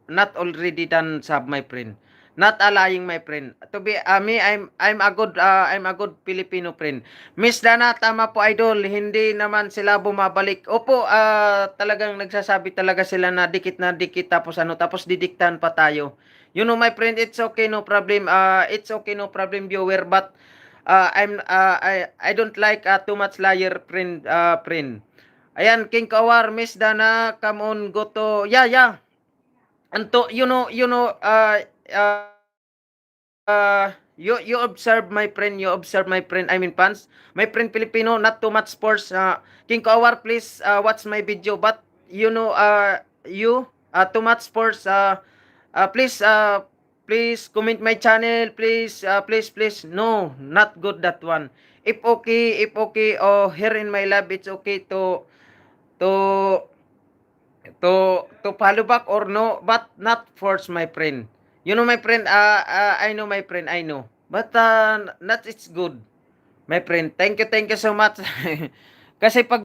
not already done sub, my friend. Not a lying, my friend. To be me, I'm a good Filipino friend. Miss Dana, tama po idol, hindi naman sila bumabalik. Opo, talagang nagsasabi talaga sila na dikit tapos tapos didiktahan pa tayo. You know, my friend, it's okay, no problem. It's okay, no problem, viewer, but I don't like too much liar, friend. Ayan, King Kawar, Miss Dana, come on, go to, yeah. Anto, uh, you observe, my friend, I mean, fans, my friend Filipino, not too much sports. King Kawar, please watch my video, but too much sports. Please, comment my channel, please, please. No, not good that one. If okay, oh, here in my lab, it's okay to to follow back or no, but not force, my friend. You know, my friend, I know, my friend, I know, but not it's good, my friend. Thank you so much. Kasi pag